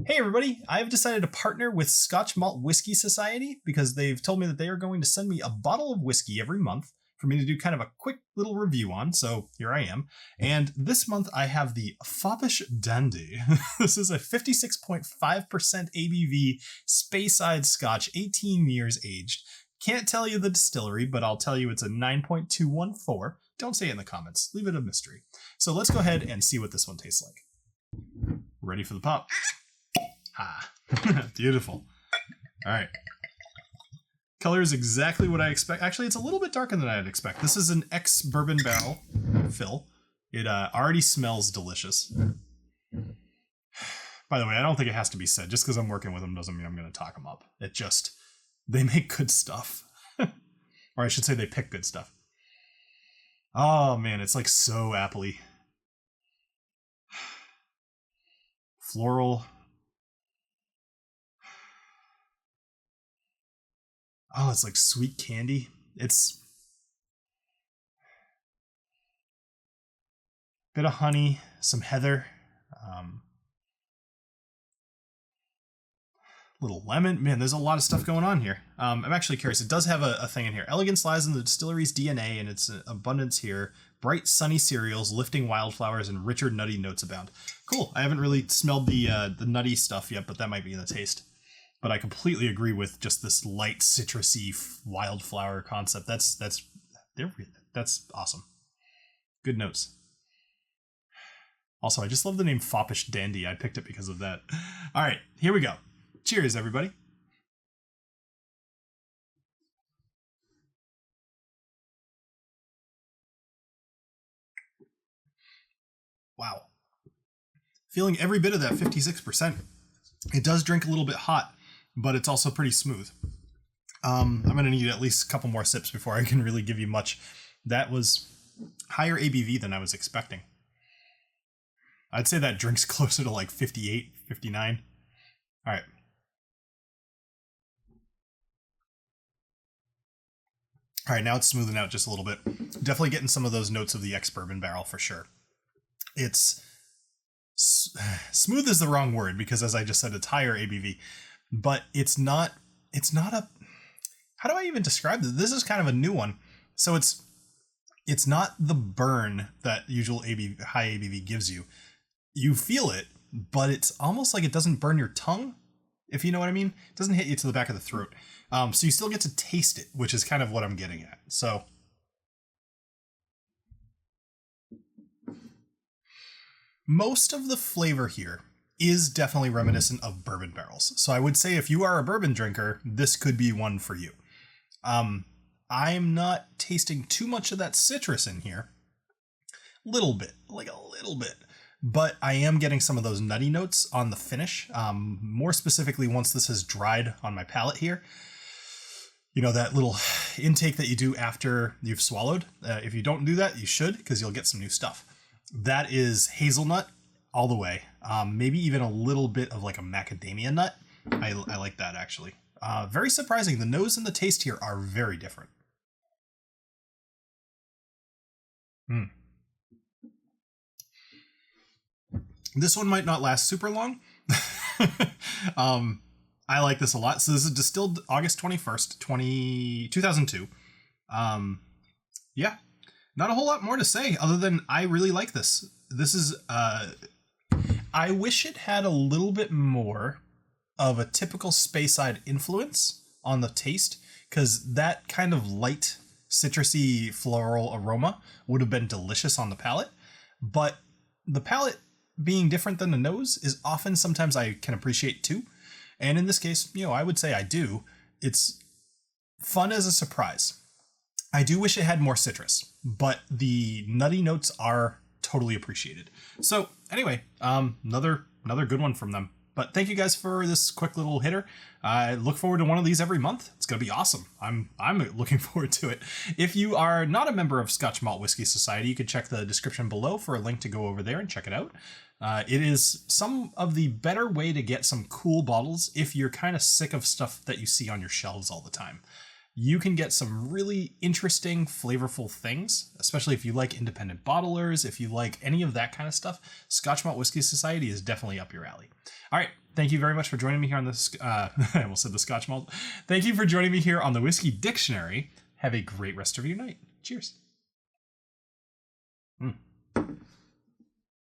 Hey everybody, I've decided to partner with Scotch Malt Whiskey Society because they've told me that they are going to send me a bottle of whiskey every month for me to do kind of a quick little review on, so here I am. And this month I have the Foppish Dandy. This is a 56.5% ABV Speyside Scotch, 18 years aged. Can't tell you the distillery, but I'll tell you it's a 9.214. Don't say it in the comments, leave it a mystery. So let's go ahead and see what this one tastes like. Ready for the pop? Ah, beautiful. All right. Color is exactly what I expect. Actually, it's a little bit darker than I'd expect. This is an ex-bourbon barrel fill. It already smells delicious. By the way, I don't think it has to be said. Just because I'm working with them doesn't mean I'm going to talk them up. It just, they make good stuff. Or I should say they pick good stuff. Oh man, it's like so appley. Floral. Oh, it's like sweet candy. It's a bit of honey, some heather, little lemon. Man, there's a lot of stuff going on here. I'm actually curious. It does have a thing in here. Elegance lies in the distillery's DNA and its abundance here. Bright, sunny cereals, lifting wildflowers, and richer, nutty notes abound. Cool. I haven't really smelled the nutty stuff yet, but that might be in the taste. But I completely agree with just this light, citrusy wildflower concept. That's awesome. Good notes. Also, I just love the name Foppish Dandy. I picked it because of that. All right, here we go. Cheers, everybody. Wow. Feeling every bit of that 56%. It does drink a little bit hot, but it's also pretty smooth. I'm going to need at least a couple more sips before I can really give you much. That was higher ABV than I was expecting. I'd say that drink's closer to like 58, 59. All right. All right, now it's smoothing out just a little bit. Definitely getting some of those notes of the ex-bourbon barrel for sure. It's smooth is the wrong word because, as I just said, it's higher ABV. But it's not a, how do I even describe this? This is kind of a new one. So it's not the burn that usual high ABV gives you. You feel it, but it's almost like it doesn't burn your tongue, if you know what I mean. It doesn't hit you to the back of the throat. So you still get to taste it, which is kind of what I'm getting at. So most of the flavor here is definitely reminiscent of bourbon barrels. So I would say if you are a bourbon drinker, this could be one for you. I'm not tasting too much of that citrus in here. Little bit, like a little bit. But I am getting some of those nutty notes on the finish. More specifically, once this has dried on my palate here. You know, that little intake that you do after you've swallowed. If you don't do that, you should, because you'll get some new stuff. That is hazelnut all the way. Maybe even a little bit of like a macadamia nut. I like that actually. Very surprising. The nose and the taste here are very different. This one might not last super long. I like this a lot. So this is distilled August 21st, 2002. Yeah, not a whole lot more to say other than I really like this. This is, I wish it had a little bit more of a typical Speyside influence on the taste, because that kind of light, citrusy, floral aroma would have been delicious on the palate. But the palate being different than the nose is often sometimes I can appreciate too. And in this case, you know, I would say I do. It's fun as a surprise. I do wish it had more citrus, but the nutty notes are totally appreciated. So anyway, another good one from them. But thank you guys for this quick little hitter. I look forward to one of these every month. It's going to be awesome. I'm looking forward to it. If you are not a member of Scotch Malt Whiskey Society, you can check the description below for a link to go over there and check it out. It is some of the better way to get some cool bottles if you're kind of sick of stuff that you see on your shelves all the time. you can get some really interesting, flavorful things, especially if you like independent bottlers, if you like any of that kind of stuff. Scotch Malt Whiskey Society is definitely up your alley. All right. Thank you very much for joining me here on this. I almost said the Scotch Malt. Thank you for joining me here on the Whiskey Dictionary. Have a great rest of your night. Cheers.